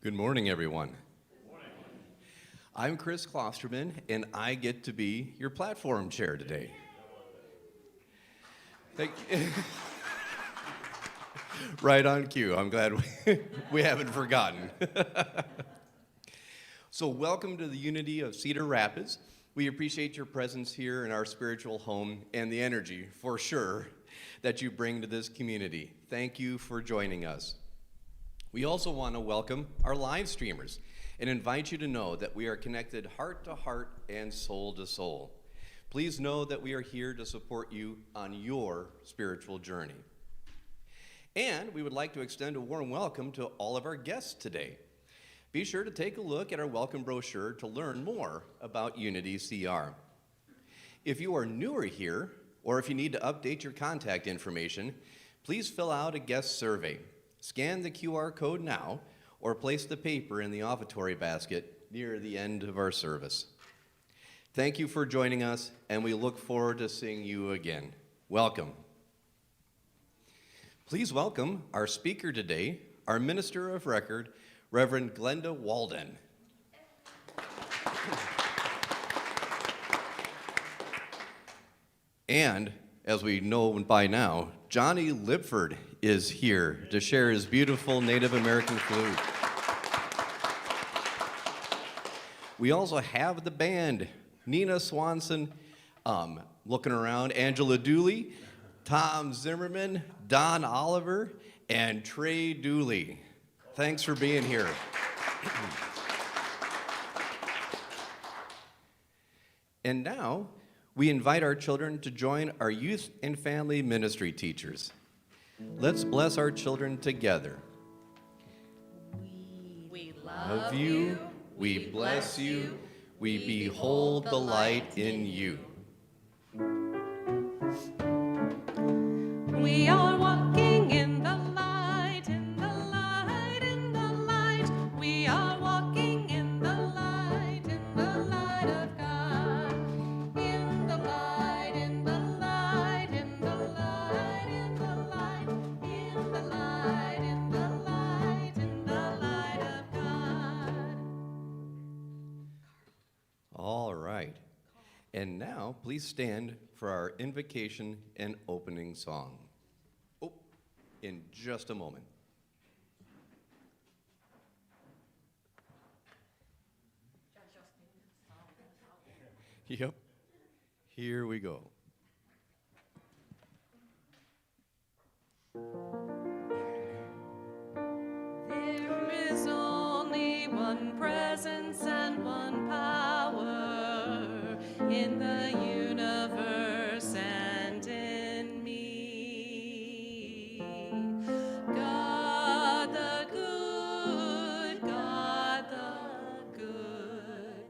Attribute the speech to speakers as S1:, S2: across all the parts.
S1: Good morning, everyone. I'm Chris Klosterman, and I get to be your platform chair today. Right on cue. I'm glad we haven't forgotten. So welcome to the Unity of Cedar Rapids. We appreciate your presence here in our spiritual home and the energy, for sure, that you bring to this community. Thank you for joining us. We also want to welcome our live streamers and invite you to know that we are connected heart to heart and soul to soul. Please know that we are here to support you on your spiritual journey. And we would like to extend a warm welcome to all of our guests today. Be sure to take a look at our welcome brochure to learn more about Unity CR. If you are newer here, or if you need to update your contact information, please fill out a guest survey. Scan the QR code now, or place the paper in the offertory basket near the end of our service. Thank you for joining us, and we look forward to seeing you again. Welcome. Please welcome our speaker today, our minister of record, Reverend Glenda Walden. And, as we know by now, Johnny Lipford is here to share his beautiful Native American flute. We also have the band, Nina Swanson, looking around, Angela Dooley, Tom Zimmerman, Don Oliver, and Trey Dooley. Thanks for being here. And now, we invite our children to join our youth and family ministry teachers. Let's bless our children together.
S2: We love you,
S1: we bless you, we behold the light in you.
S2: We are walking in the light, in the light, in the light. We are walking in the light of God. In the light, in the light, in the light, in the light, in the light, in the light, in the light of God.
S1: All right. And now, please stand for our invocation and opening song. Oh, in just a moment. Yep. Here we go.
S2: There is only one presence and one power in the universe and in me. God the good, God the good,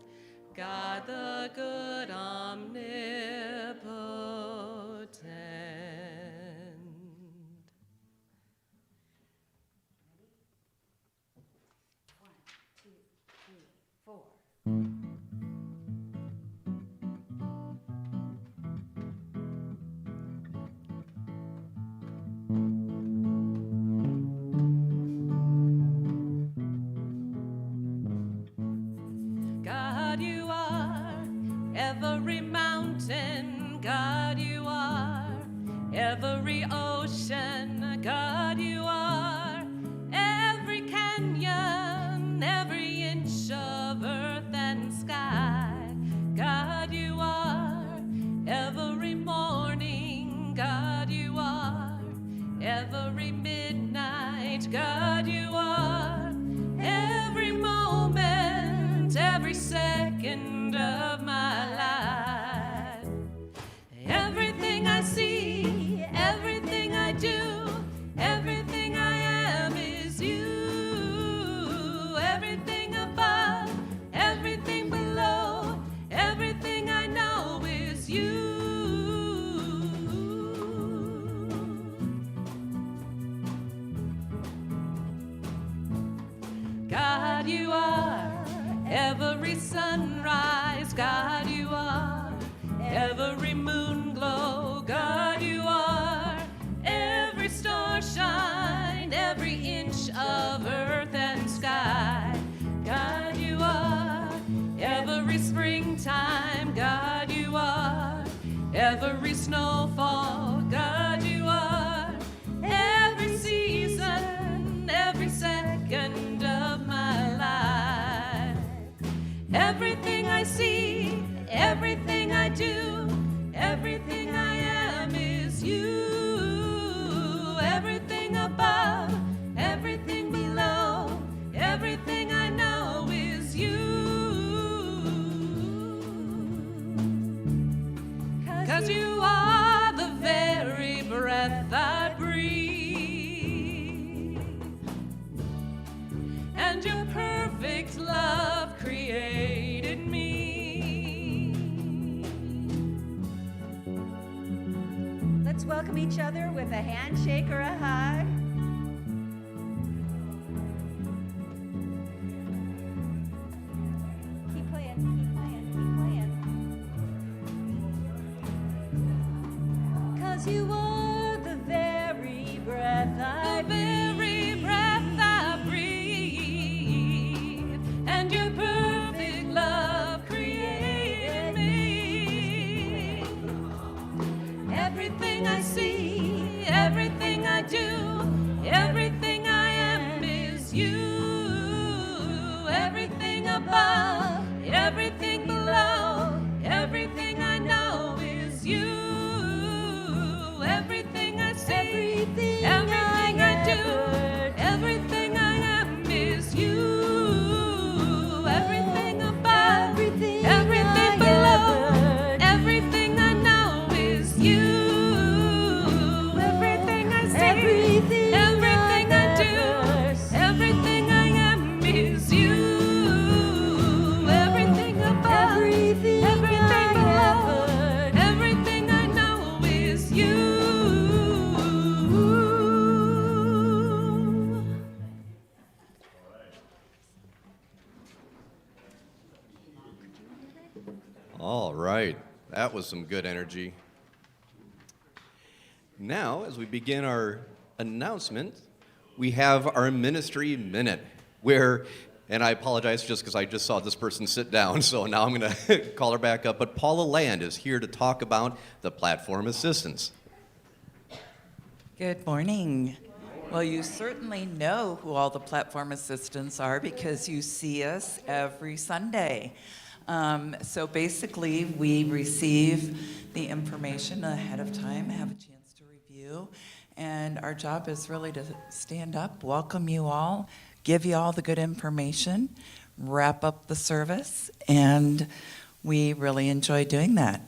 S2: God the good, omnipotent. God, you are every mountain. God, you are every ocean. God, you are every canyon, every inch of earth and sky. God, you are every morning. God, you are every midnight. God, you are every moment, every second of my life. Everything I see, everything I do, everything I am is you. Everything above, everything below, everything I know is you. God, you are every sunrise. God, you are every moon glow. God, you are every star shine, every inch of earth and sky. snowfall. God, you are every season, every second of my life. Everything I see, everything I do, everything I am is you. Everything above, everything below, everything I know is you. 'Cause you are the very breath I breathe, and your perfect love created me.
S3: Let's welcome each other with a handshake or a hug. Keep playing, keep playing, keep playing. 'Cause you are the very breath I
S2: The very breath I breathe, and your perfect love created me. Everything I see, everything I do, everything I am is you. Everything above, everything below, everything I know is you. Everything I see, everything I do, everything I am is you. Everything above, everything below, everything I know is you. Everything I see, everything I do, everything I am is you. Everything above, everything below, everything I know is you.
S1: All right, that was some good energy. Now, as we begin our announcement, we have our ministry minute, where, and I apologize just because I just saw this person sit down, so now I'm going to call her back up, but Paula Land is here to talk about the platform assistance.
S4: Good morning. Well, you certainly know who all the platform assistants are because you see us every Sunday. So basically, we receive the information ahead of time, have a chance to review, and our job is really to stand up, welcome you all, give you all the good information, wrap up the service, and we really enjoy doing that.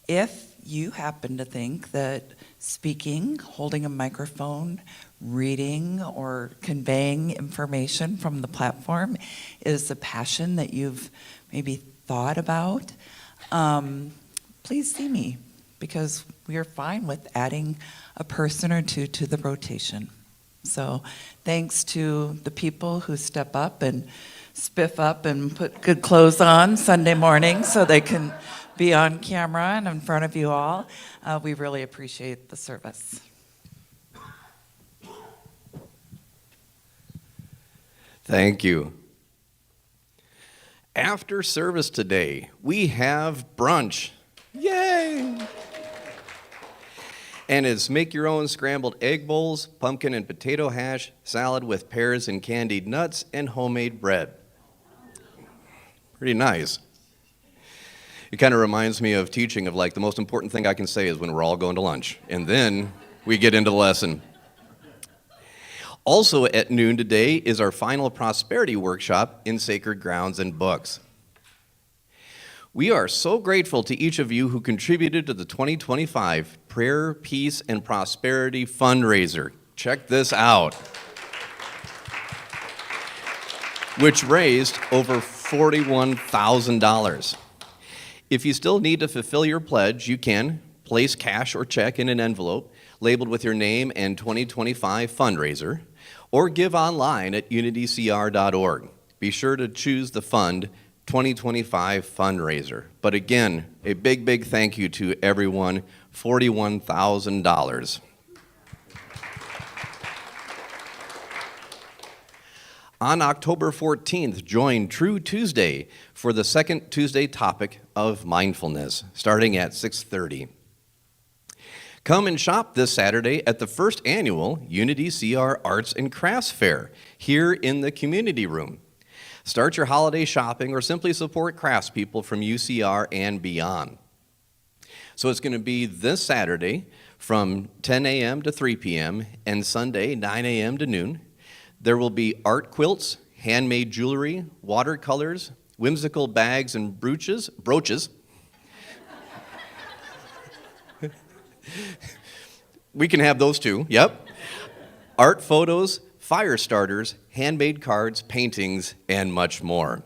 S4: If you happen to think that speaking, holding a microphone, reading, or conveying information from the platform is a passion that you've maybe thought about, please see me, because we are fine with adding a person or two to the rotation. So thanks to the people who step up and spiff up and put good clothes on Sunday morning so they can be on camera and in front of you all. We really appreciate the service.
S1: Thank you. After service today, we have brunch. Yay! And it's make your own scrambled egg bowls, pumpkin and potato hash, salad with pears and candied nuts, and homemade bread. Pretty nice. It kind of reminds me of teaching of like the most important thing I can say is when we're all going to lunch. And then we get into the lesson. Also at noon today is our final prosperity workshop in Sacred Grounds and Books. We are so grateful to each of you who contributed to the 2025 Prayer, Peace, and Prosperity fundraiser. Check this out. Which raised over $41,000. If you still need to fulfill your pledge, you can place cash or check in an envelope labeled with your name and 2025 fundraiser, or give online at unitycr.org. Be sure to choose the fund 2025 fundraiser. But again, a big, big thank you to everyone, $41,000. On October 14th, join True Tuesday for the second Tuesday topic of mindfulness, starting at 6:30. Come and shop this Saturday at the first annual Unity CR Arts and Crafts Fair here in the community room. Start your holiday shopping or simply support craftspeople from UCR and beyond. So it's going to be this Saturday from 10 a.m. to 3 p.m. and Sunday 9 a.m. to noon. There will be art quilts, handmade jewelry, watercolors, whimsical bags and brooches. We can have those too, yep. Art photos, fire starters, handmade cards, paintings, and much more.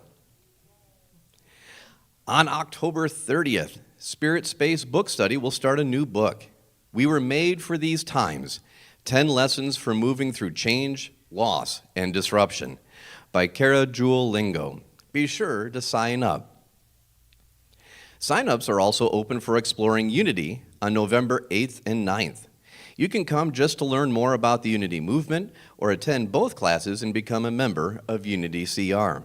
S1: On October 30th, Spirit Space Book Study will start a new book. We Were Made for These Times, 10 Lessons for Moving Through Change, Loss, and Disruption by Cara Jewel Lingo. Be sure to sign up. Sign-ups are also open for Exploring Unity on November 8th and 9th. You can come just to learn more about the Unity movement or attend both classes and become a member of Unity CR.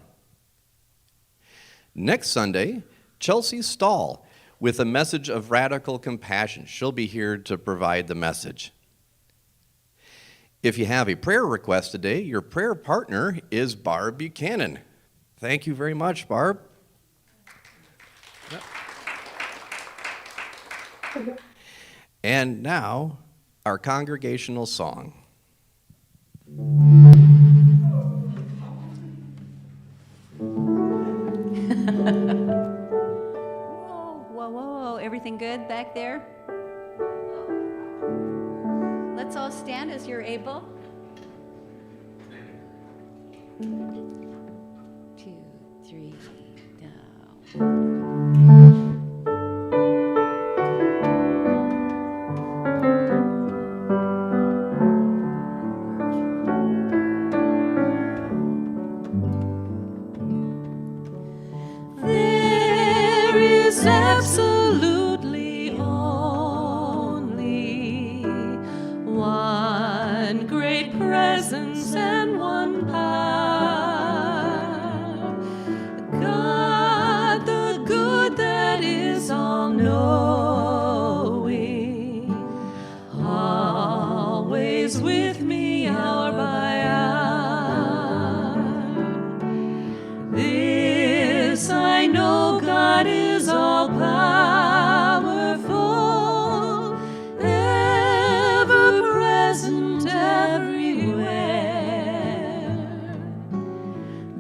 S1: Next Sunday, Chelsea Stahl with a message of radical compassion. She'll be here to provide the message. If you have a prayer request today, your prayer partner is Barb Buchanan. Thank you very much, Barb. And now, our congregational song.
S3: Whoa, everything good back there? Let's all stand as you're able. 2, 3, down.
S2: There is absolutely only one great presence and one power. God, the good that is all-knowing, always with me hour by hour. This I know, God is all powerful, ever present everywhere.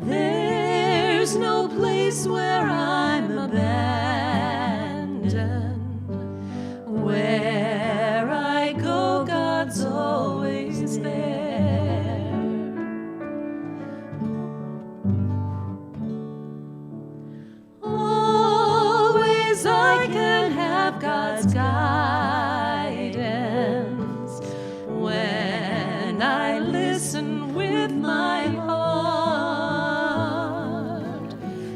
S2: There's no place where I'm abandoned. Where I go, God's always there. Always I can have God's guidance when I listen with my heart.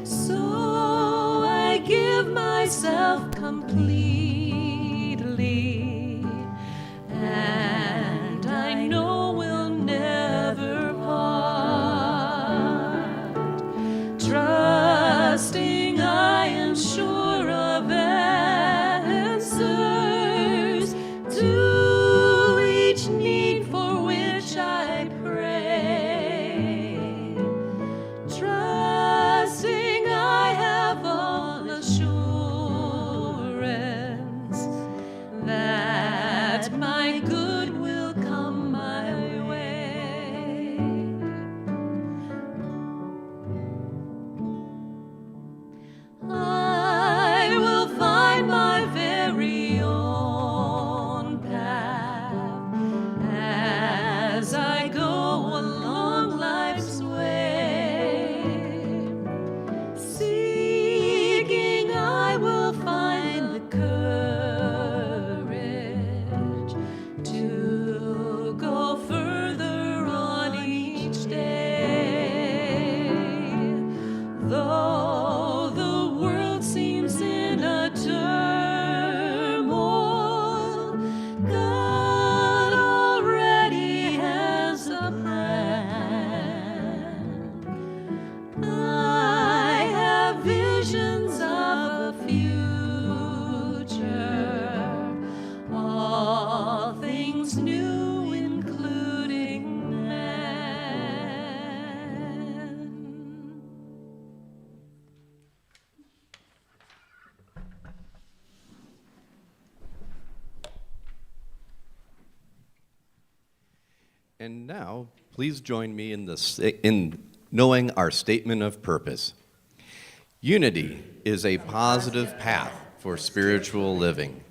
S2: So I give myself completely, and I know we'll never part. Trusting I am sure of answers to each need for which I pray.
S1: And now, please join me in knowing our statement of purpose. Unity is a positive path for spiritual living.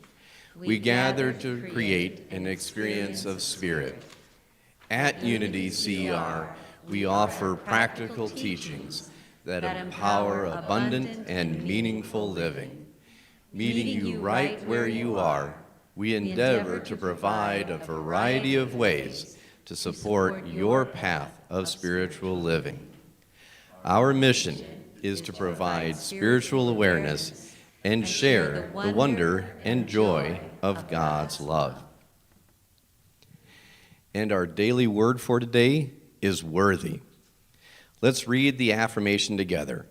S1: We gather to create an experience of spirit. At Unity CR, we offer practical teachings that empower abundant and meaningful living. Meeting you right where you are, we endeavor to provide a variety of ways to support your path of spiritual living. Our mission is to provide spiritual awareness and share the wonder and joy of God's love. And our daily word for today is worthy. Let's read the affirmation together.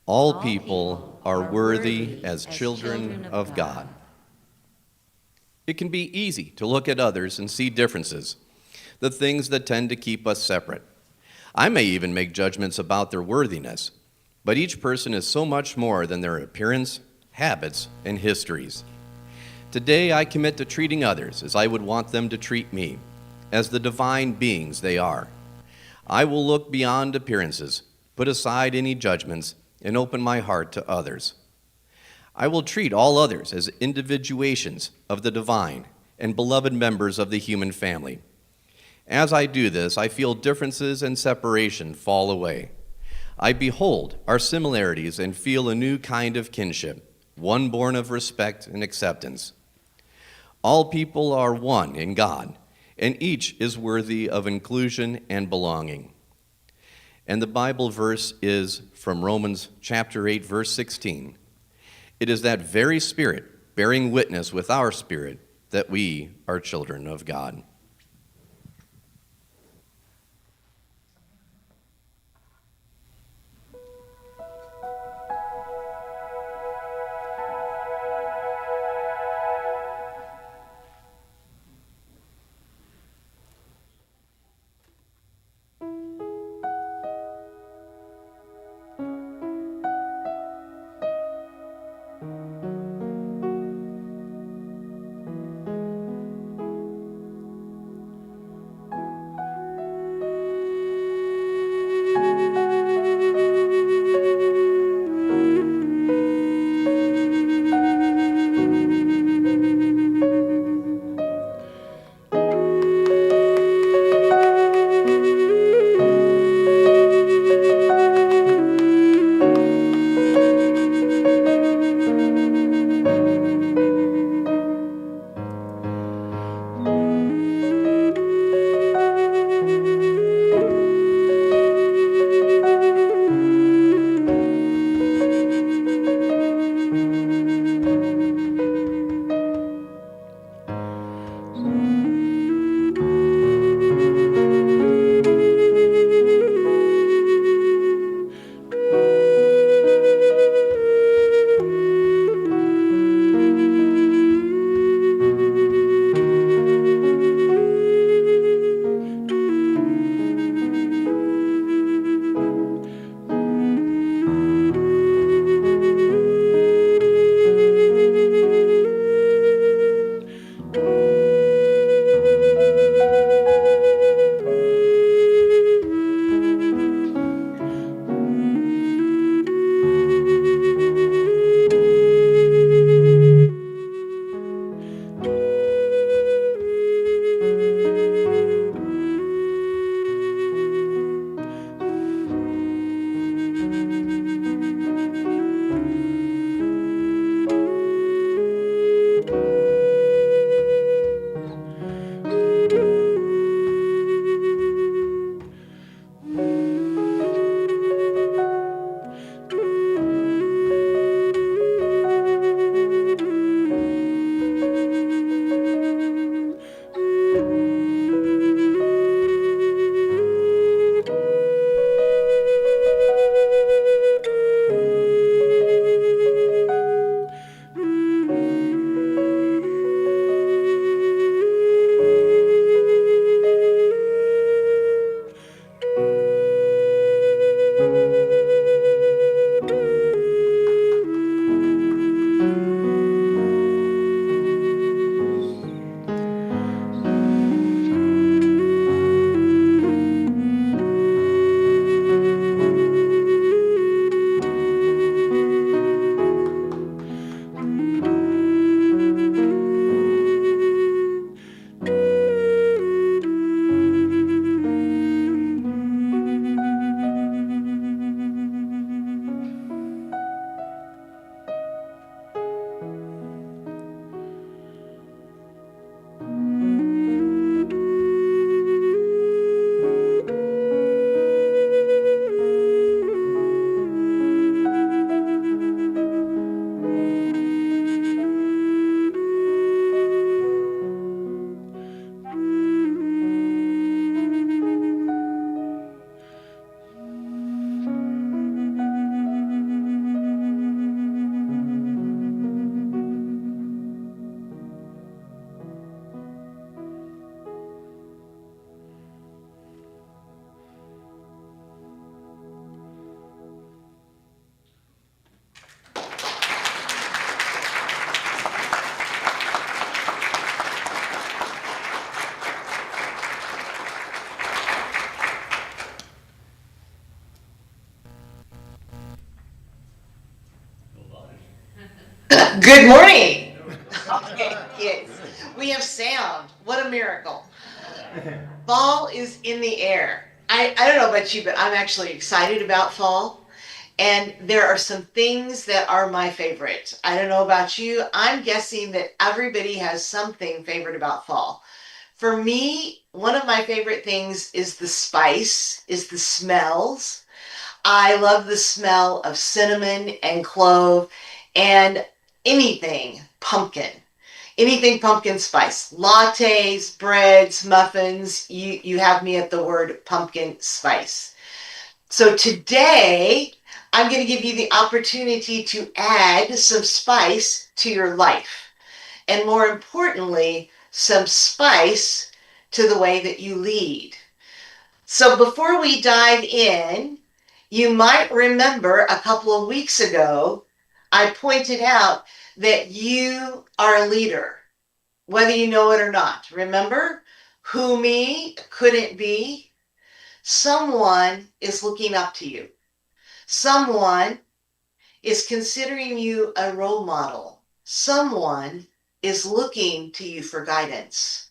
S1: All people are worthy as children of God. It can be easy to look at others and see differences, the things that tend to keep us separate. I may even make judgments about their worthiness, but each person is so much more than their appearance, habits, and histories. Today, I commit to treating others as I would want them to treat me, as the divine beings they are. I will look beyond appearances, put aside any judgments, and open my heart to others. I will treat all others as individuations of the divine and beloved members of the human family. As I do this, I feel differences and separation fall away. I behold our similarities and feel a new kind of kinship, one born of respect and acceptance. All people are one in God, and each is worthy of inclusion and belonging. And the Bible verse is from Romans chapter 8, verse 16. It is that very Spirit bearing witness with our spirit that we are children of God.
S5: Good morning. Okay, kids. We have sound. What a miracle. Fall is in the air. I don't know about you, but I'm actually excited about fall. And there are some things that are my favorite. I don't know about you. I'm guessing that everybody has something favorite about fall. For me, one of my favorite things is the spice, is the smells. I love the smell of cinnamon and clove and anything pumpkin. Anything pumpkin spice. Lattes, breads, muffins. You have me at the word pumpkin spice. So today, I'm going to give you the opportunity to add some spice to your life. And more importantly, some spice to the way that you lead. So before we dive in, you might remember a couple of weeks ago, I pointed out that you are a leader, whether you know it or not. Remember, who me couldn't be? Someone is looking up to you. Someone is considering you a role model. Someone is looking to you for guidance.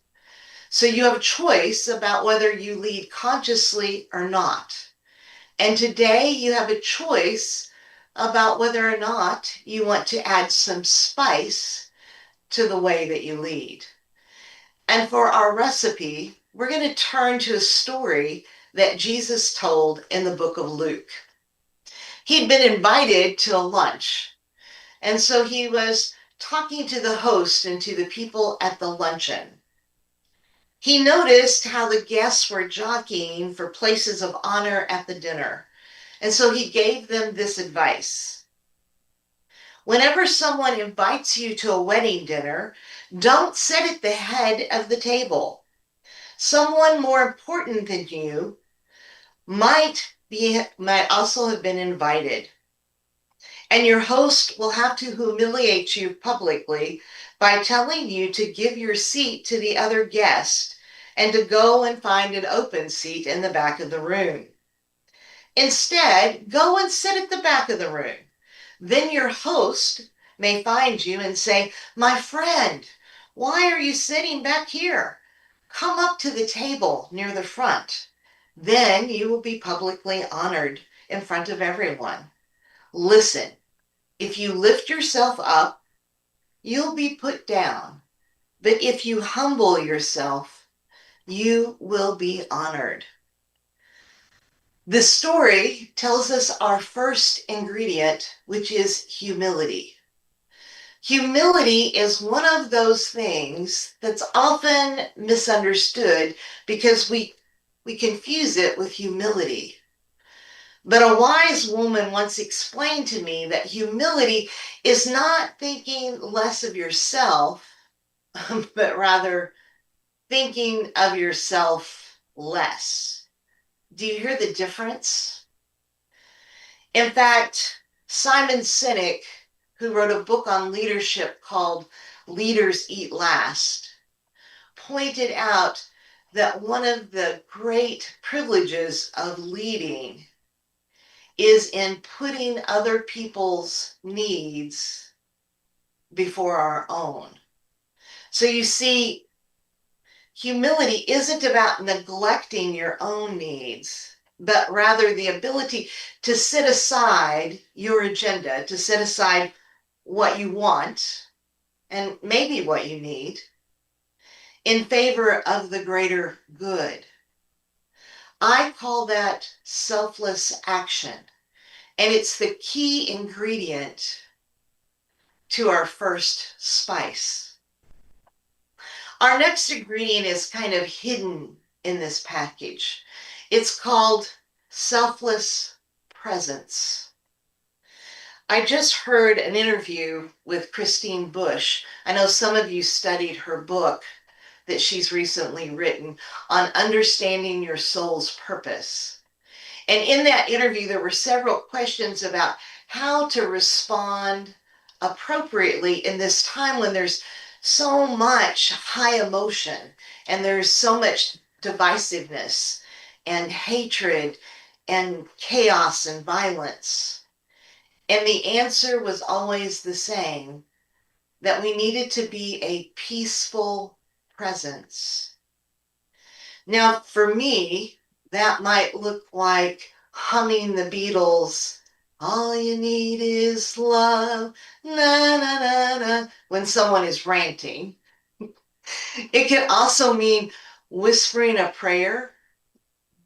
S5: So you have a choice about whether you lead consciously or not. And today you have a choice about whether or not you want to add some spice to the way that you lead. And for our recipe, we're going to turn to a story that Jesus told in the book of Luke. He'd been invited to a lunch, and so he was talking to the host and to the people at the luncheon. He noticed how the guests were jockeying for places of honor at the dinner. And so he gave them this advice. Whenever someone invites you to a wedding dinner, don't sit at the head of the table. Someone more important than you might also have been invited. And your host will have to humiliate you publicly by telling you to give your seat to the other guest and to go and find an open seat in the back of the room. Instead, go and sit at the back of the room. Then your host may find you and say, "My friend, why are you sitting back here? Come up to the table near the front." Then you will be publicly honored in front of everyone. Listen, if you lift yourself up, you'll be put down. But if you humble yourself, you will be honored. The story tells us our first ingredient, which is humility. Humility is one of those things that's often misunderstood because we confuse it with humility. But a wise woman once explained to me that humility is not thinking less of yourself, but rather thinking of yourself less. Do you hear the difference? In fact, Simon Sinek, who wrote a book on leadership called Leaders Eat Last, pointed out that one of the great privileges of leading is in putting other people's needs before our own. So you see, humility isn't about neglecting your own needs, but rather the ability to set aside your agenda, to set aside what you want and maybe what you need in favor of the greater good. I call that selfless action, and it's the key ingredient to our first spice. Our next ingredient is kind of hidden in this package. It's called selfless presence. I just heard an interview with Christine Bush. I know some of you studied her book that she's recently written on understanding your soul's purpose. And in that interview, there were several questions about how to respond appropriately in this time when there's so much high emotion and there's so much divisiveness and hatred and chaos and violence. And the answer was always the same: that we needed to be a peaceful presence. Now, for me, that might look like humming the Beatles, "All you need is love, na na na na," when someone is ranting. It can also mean whispering a prayer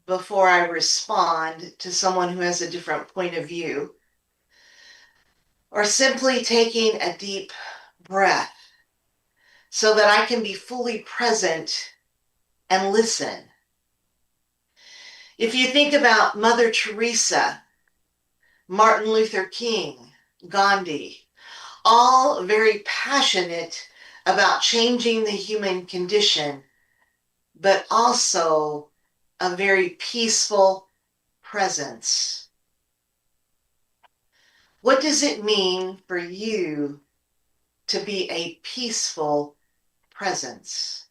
S5: before I respond to someone who has a different point of view, or simply taking a deep breath so that I can be fully present and listen. If you think about Mother Teresa, Martin Luther King, Gandhi, all very passionate about changing the human condition, but also a very peaceful presence. What does it mean for you to be a peaceful presence?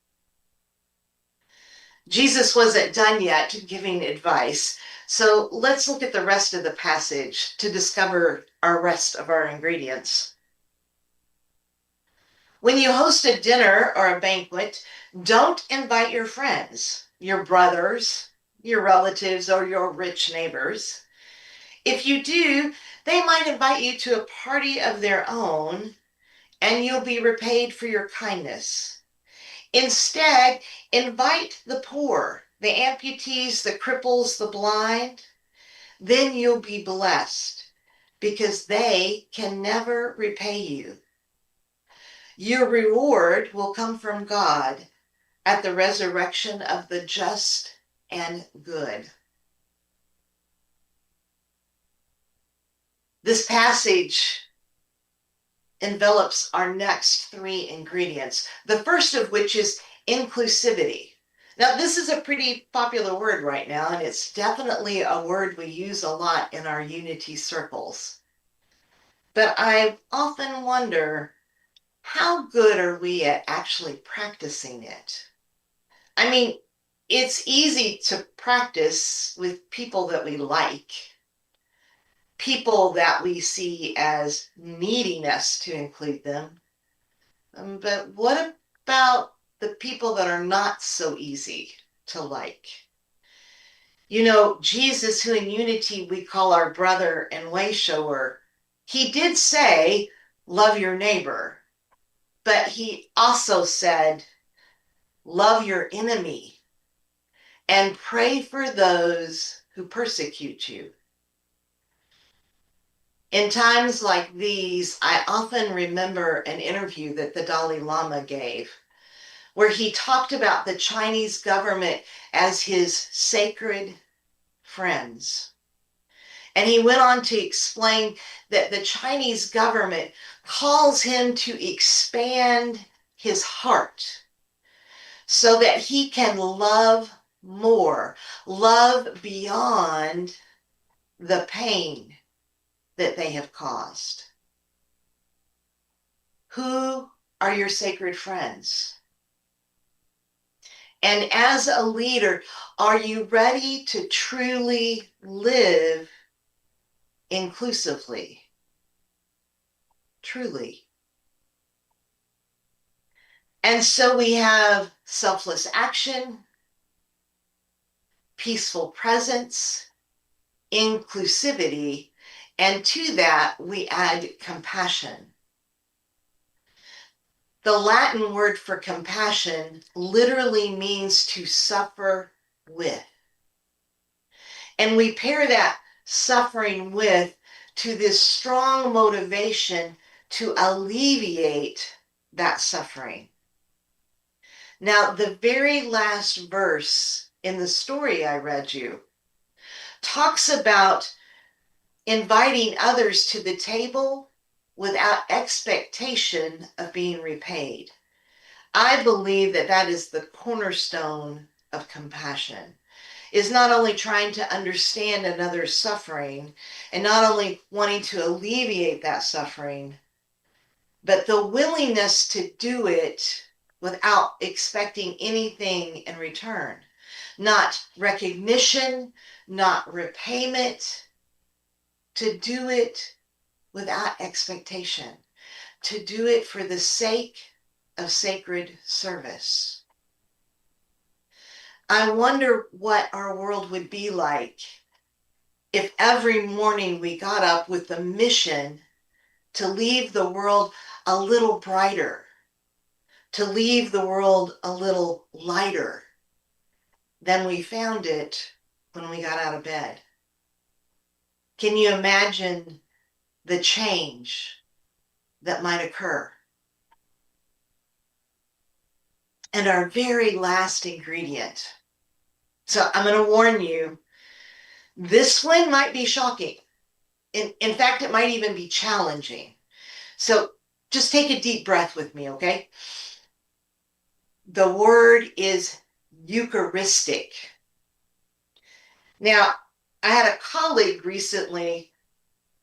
S5: Jesus wasn't done yet giving advice, so let's look at the rest of the passage to discover our rest of our ingredients. When you host a dinner or a banquet, don't invite your friends, your brothers, your relatives, or your rich neighbors. If you do, they might invite you to a party of their own, and you'll be repaid for your kindness. Instead, invite the poor, the amputees, the cripples, the blind. Then you'll be blessed because they can never repay you. Your reward will come from God at the resurrection of the just and good. This passage envelops our next three ingredients, the first of which is inclusivity. Now, this is a pretty popular word right now, and it's definitely a word we use a lot in our unity circles. But I often wonder, how good are we at actually practicing it? I mean, it's easy to practice with people that we like, people that we see as needing us to include them. But what about the people that are not so easy to like? You know, Jesus, who in unity we call our brother and way shower, he did say, love your neighbor, but he also said, love your enemy and pray for those who persecute you. In times like these, I often remember an interview that the Dalai Lama gave, where he talked about the Chinese government as his sacred friends. And he went on to explain that the Chinese government calls him to expand his heart so that he can love more, love beyond the pain that they have caused. Who are your sacred friends? And as a leader, are you ready to truly live inclusively? Truly. And so we have selfless action, peaceful presence, inclusivity, and to that we add compassion. The Latin word for compassion literally means to suffer with. And we pair that suffering with to this strong motivation to alleviate that suffering. Now, the very last verse in the story I read you talks about inviting others to the table without expectation of being repaid. I believe that that is the cornerstone of compassion, is not only trying to understand another's suffering and not only wanting to alleviate that suffering, but the willingness to do it without expecting anything in return. Not recognition, not repayment, to do it without expectation. to do it for the sake of sacred service. I wonder what our world would be like if every morning we got up with the mission to leave the world a little brighter, to leave the world a little lighter than we found it when we got out of bed. Can you imagine the change that might occur? And our very last ingredient. So I'm going to warn you, this one might be shocking. In fact, it might even be challenging. So just take a deep breath with me, okay? The word is Eucharistic. Now, I had a colleague recently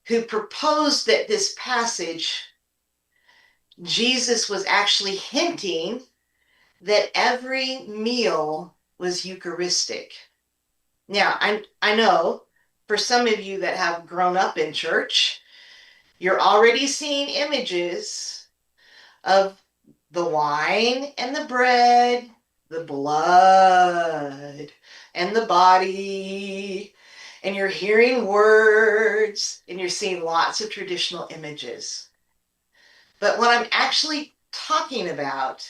S5: who proposed that this passage, Jesus was actually hinting that every meal was Eucharistic. Now, I know for some of you that have grown up in church, you're already seeing images of the wine and the bread, the blood and the body, and you're hearing words and you're seeing lots of traditional images. But what I'm actually talking about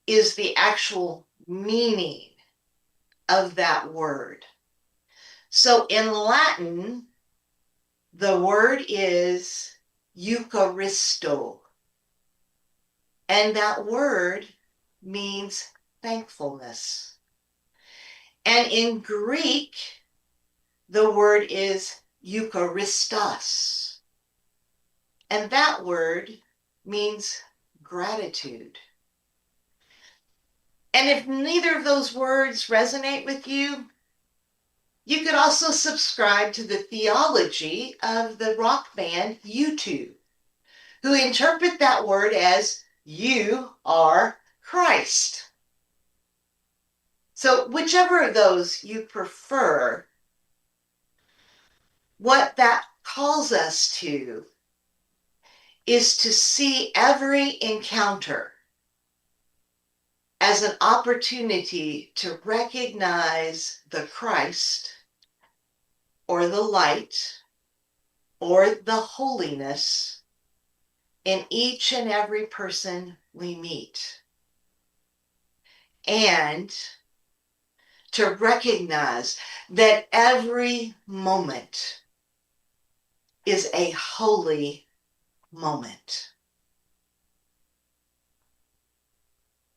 S5: is the actual meaning of that word. So in Latin, the word is Eucharisto. And that word means thankfulness. And in Greek, the word is Eucharistos. And that word means gratitude. And if neither of those words resonate with you, you could also subscribe to the theology of the rock band U2, who interpret that word as you are Christ. So whichever of those you prefer, what that calls us to is to see every encounter as an opportunity to recognize the Christ or the light or the holiness in each and every person we meet. And to recognize that every moment is a holy moment.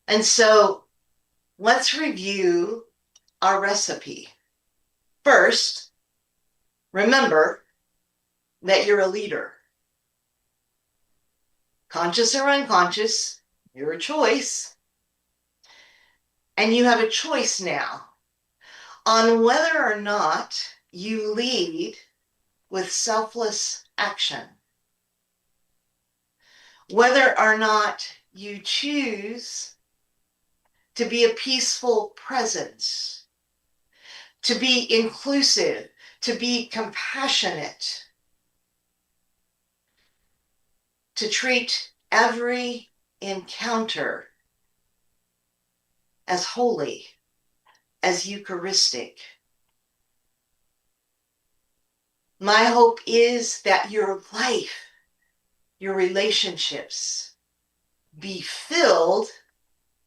S5: And so let's review our recipe. First, remember that you're a leader. Conscious or unconscious, you're a choice. And you have a choice now on whether or not you lead with selfless action. Whether or not you choose to be a peaceful presence, to be inclusive, to be compassionate, to treat every encounter as holy, as Eucharistic. My hope is that your life, your relationships, be filled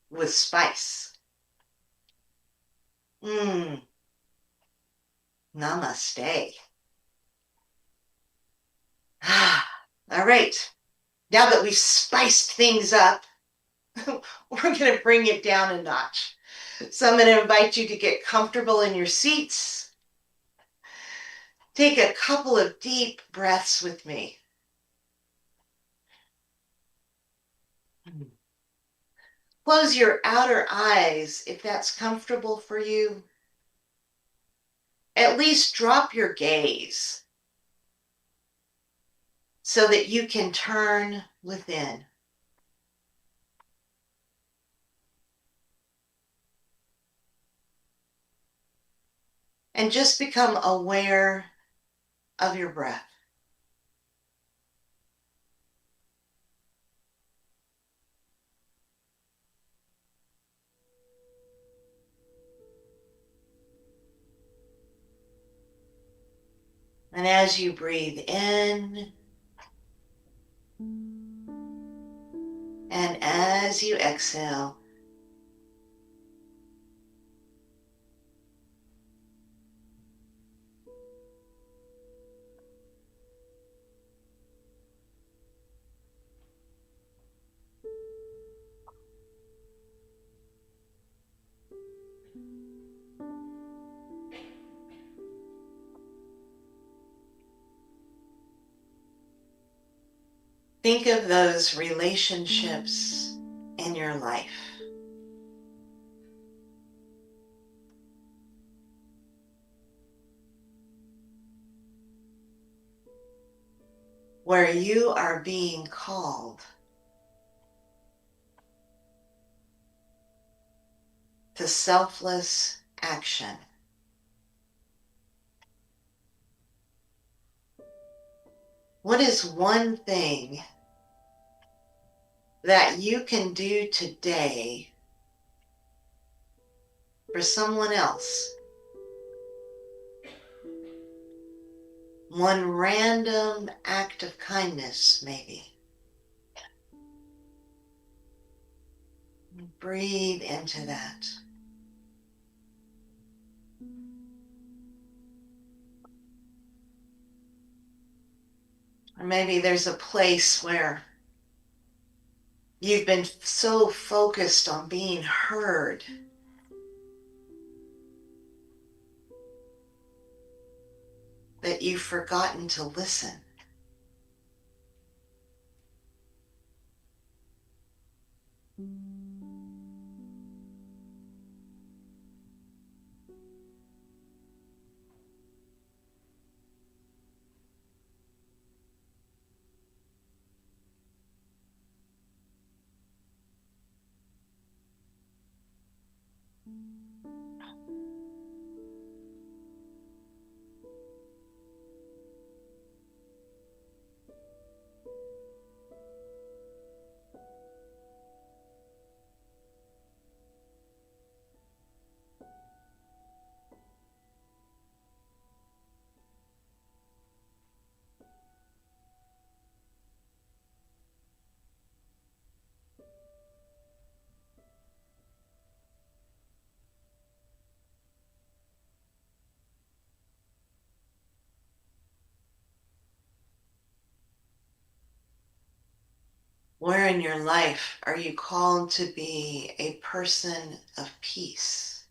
S5: with spice. Namaste. All right. Now that we've spiced things up, we're going to bring it down a notch. So I'm going to invite you to get comfortable in your seats. Take a couple of deep breaths with me. Close your outer eyes if that's comfortable for you. At least drop your gaze so that you can turn within. And just become aware of your breath. And as you breathe in, and as you exhale, think of those relationships in your life. Where you are being called to selfless action. What is one thing that you can do today for someone else? One random act of kindness, maybe. Breathe into that. Or maybe there's a place where you've been so focused on being heard that you've forgotten to listen. Where in your life are you called to be a person of peace?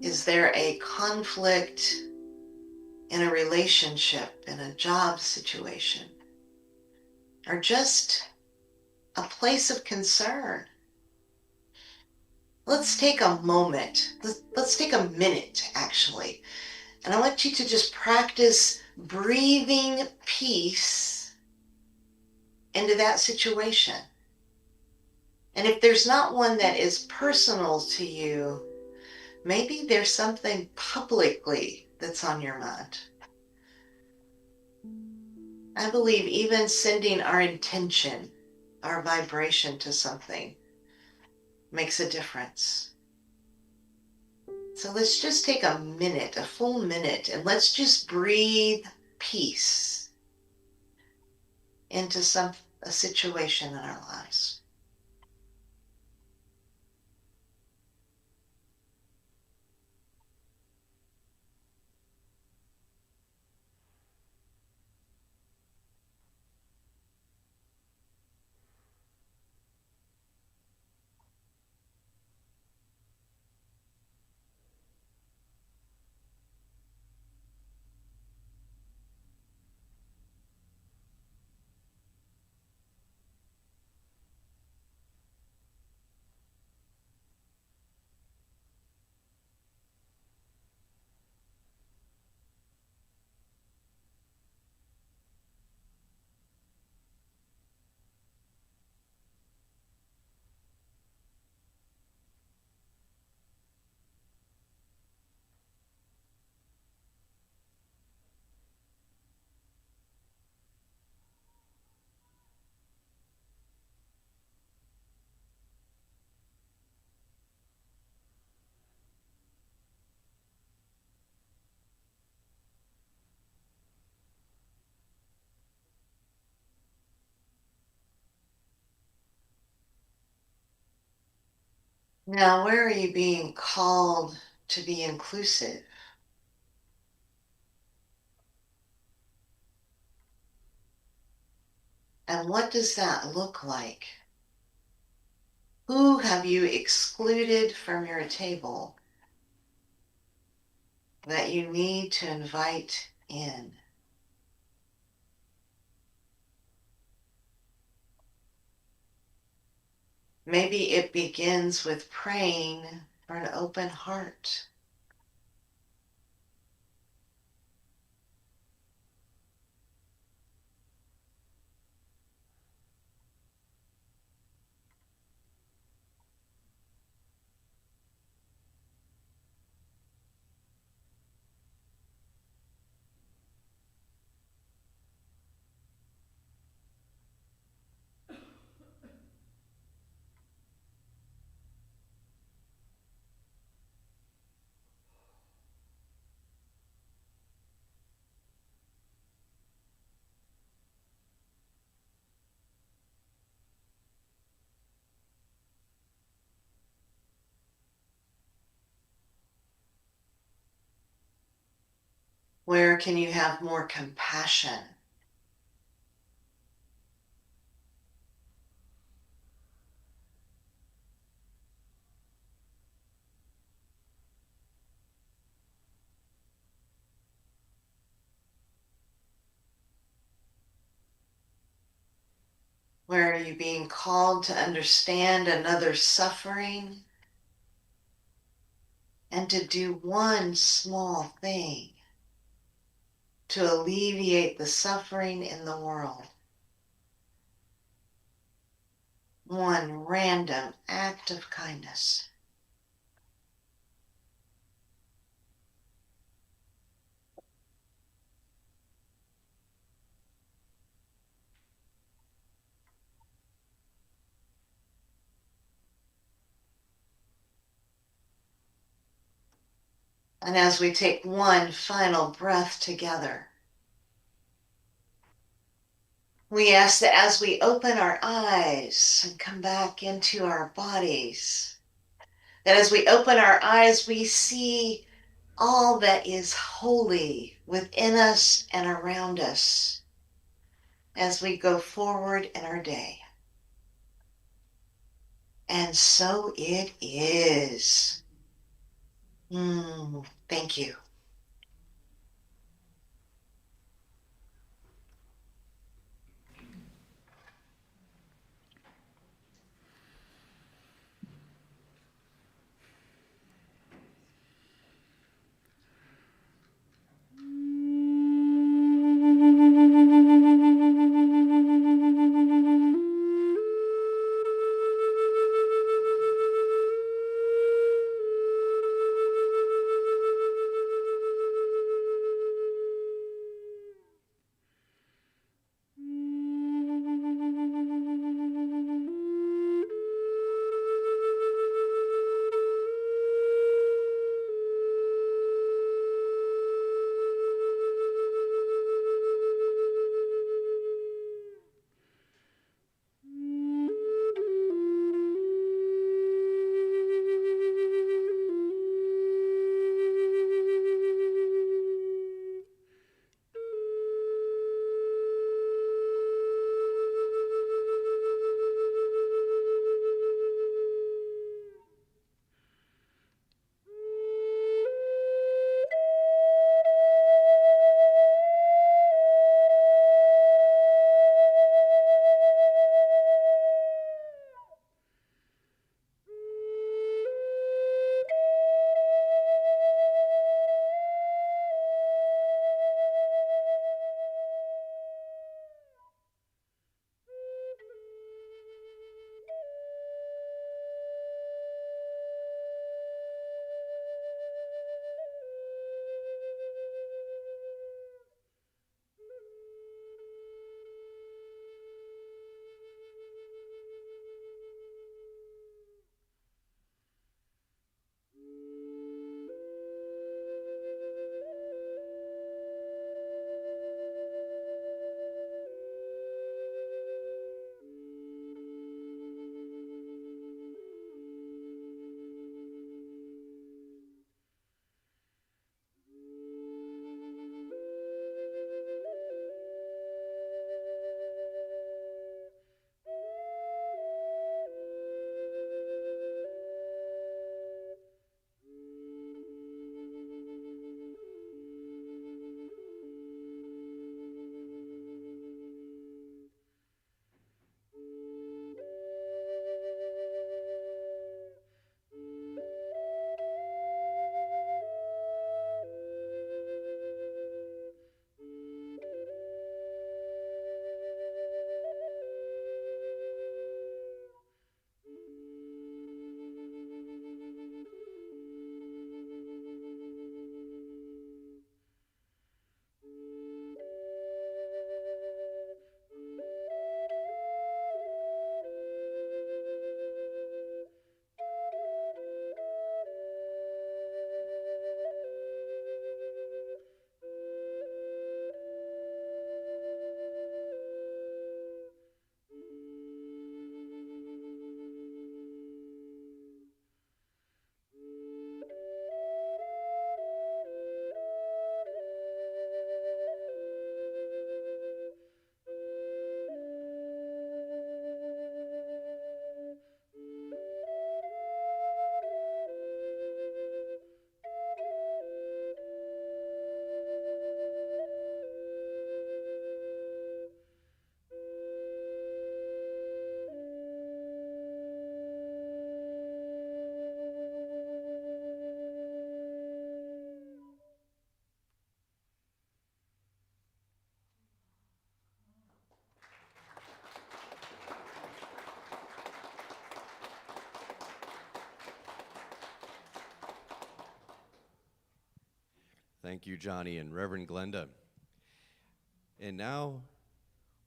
S5: Is there a conflict in a relationship, in a job situation, or just a place of concern? Let's take a moment. Let's take a minute, actually. And I want you to just practice breathing peace into that situation. And if there's not one that is personal to you, maybe there's something publicly that's on your mind. I believe even sending our intention, our vibration to something makes a difference. So let's just take a minute, a full minute, and let's just breathe peace into a situation in our lives. Now, where are you being called to be inclusive? And what does that look like? Who have you excluded from your table that you need to invite in? Maybe it begins with praying for an open heart. Where can you have more compassion? Where are you being called to understand another's suffering and to do one small thing to alleviate the suffering in the world? One random act of kindness. And as we take one final breath together, we ask that as we open our eyes and come back into our bodies, that as we open our eyes, we see all that is holy within us and around us as we go forward in our day. And so it is. Thank you.
S1: Thank you, Johnny and Reverend Glenda. And now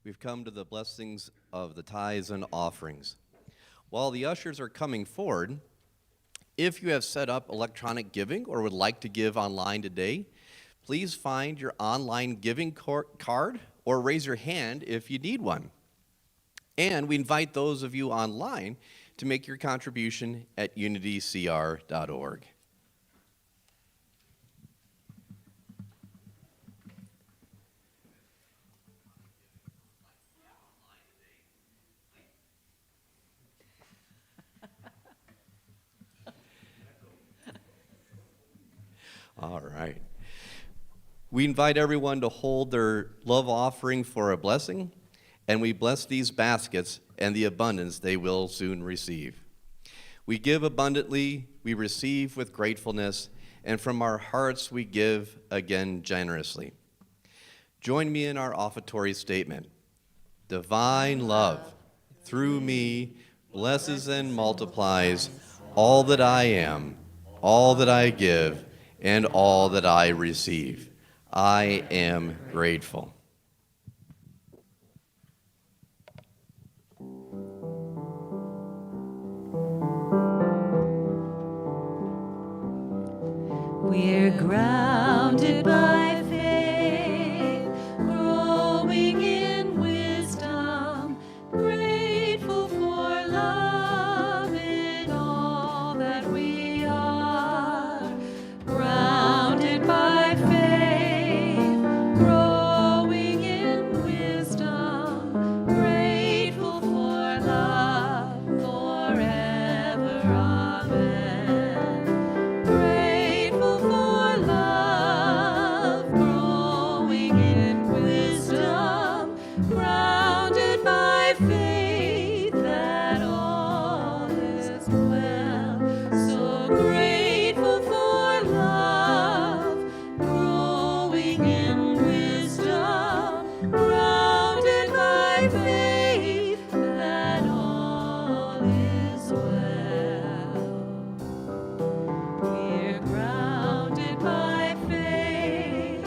S1: we've come to the blessings of the tithes and offerings. While the ushers are coming forward, if you have set up electronic giving or would like to give online today, please find your online giving card or raise your hand if you need one. And we invite those of you online to make your contribution at unitycr.org. All right. We invite everyone to hold their love offering for a blessing, and we bless these baskets and the abundance they will soon receive. We give abundantly, we receive with gratefulness, and from our hearts we give again generously. Join me in our offertory statement. Divine love, through me, blesses and multiplies all that I am, all that I give, and all that I receive. I am grateful.
S3: We're grounded by faith, growing in wisdom, grateful for love in all that we are. Grounded by faith, growing in wisdom, grateful for love forever. Amen. Grateful for love, growing in wisdom, grounded by faith that all is well. So grateful for love, growing in wisdom, grounded by faith that all is well. We're grounded by faith,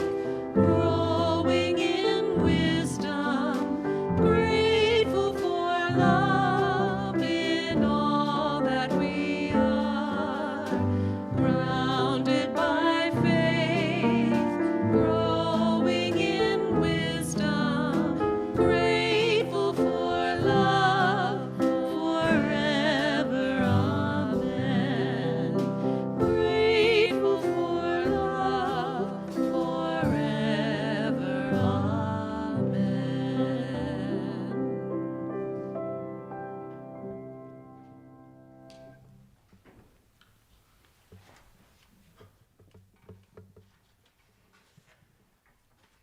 S3: growing in wisdom, grateful for love in all that we are. Grounded by faith, growing in wisdom, grateful for love forever. Amen. Grateful for love forever. Amen.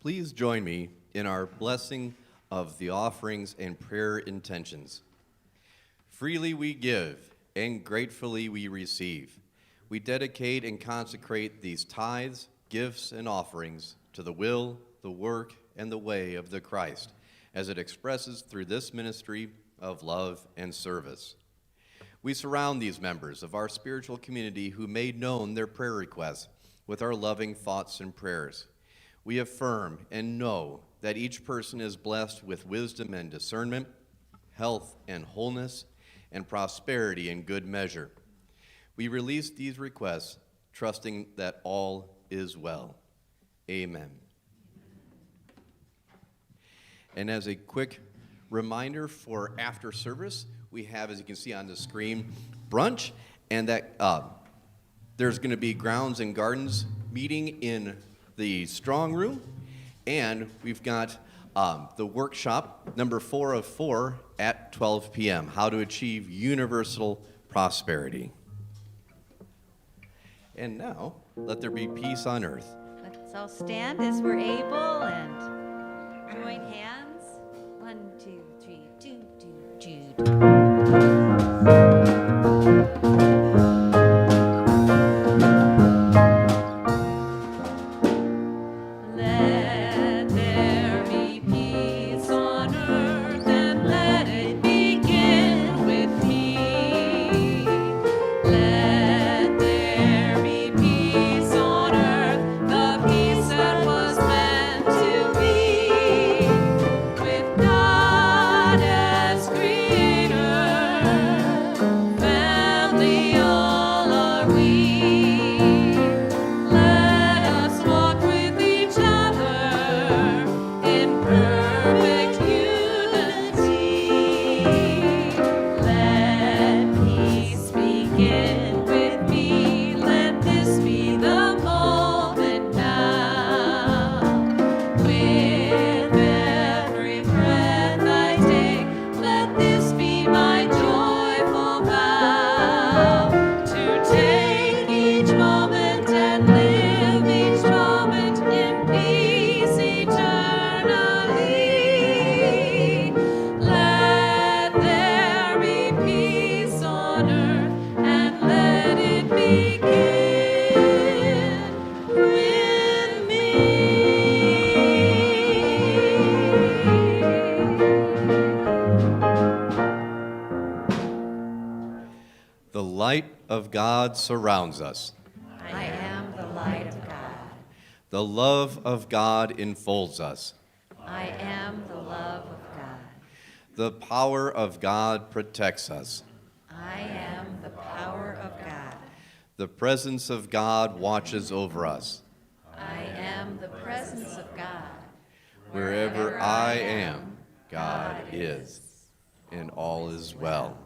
S1: Please join me in our blessing of the offerings and prayer intentions. Freely we give, and gratefully we receive. We dedicate and consecrate these tithes, gifts, and offerings to the will, the work, and the way of the Christ, as it expresses through this ministry of love and service. We surround these members of our spiritual community who made known their prayer requests with our loving thoughts and prayers. We affirm and know that each person is blessed with wisdom and discernment, health and wholeness, and prosperity in good measure. We release these requests, trusting that all is well. Amen. And as a quick reminder for after service, we have, as you can see on the screen, brunch, and that there's going to be grounds and gardens meeting in the strong room, and we've got the workshop number 4 of 4 at 12 p.m., How to Achieve Universal Prosperity. And now, let there be peace on earth.
S3: Let's all stand as we're able and join hands. 1, 2, 3, 2, 2, Jude. The peace
S1: of God surrounds us.
S3: I am the light of God.
S1: The love of God enfolds us.
S3: I am the love of God.
S1: The power of God protects us.
S3: I am the power of God.
S1: The presence of God watches over us.
S3: I am the presence of God.
S1: Wherever I am, God is, and all is well.